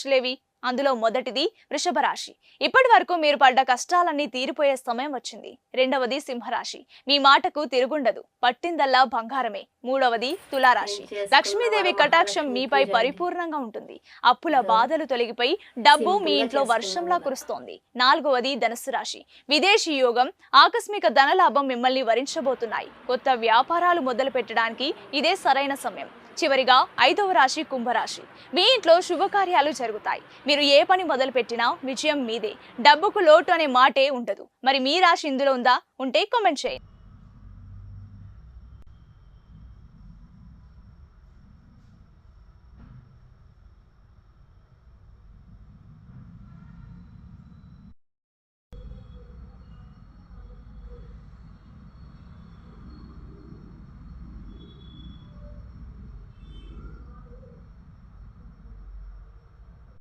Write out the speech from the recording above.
రాశులేవి? అందులో మొదటిది వృషభ రాశి. ఇప్పటి వరకు మీరు పడ్డ కష్టాలన్నీ తీరిపోయే సమయం వచ్చింది. రెండవది సింహరాశి. మీ మాటకు తిరుగుండదు, పట్టిందల్లా బంగారమే. మూడవది తులారాశి. లక్ష్మీదేవి కటాక్షం మీపై పరిపూర్ణంగా ఉంటుంది. అప్పుల బాధలు తొలగిపోయి డబ్బు మీ ఇంట్లో వర్షంలా కురుస్తోంది. నాలుగవది ధనుస్సు రాశి. విదేశీ యోగం, ఆకస్మిక ధనలాభం మిమ్మల్ని వరించబోతున్నాయి. కొత్త వ్యాపారాలు మొదలు పెట్టడానికి ఇదే సరైన సమయం. చివరిగా ఐదవ రాశి కుంభరాశి. మీ ఇంట్లో శుభకార్యాలు జరుగుతాయి. మీరు ఏ పని మొదలు పెట్టినా విజయం మీదే. డబ్బుకు లోటు అనే మాటే ఉండదు. మరి మీ రాశి ఇందులో ఉందా? ఉంటే కామెంట్ చేయండి.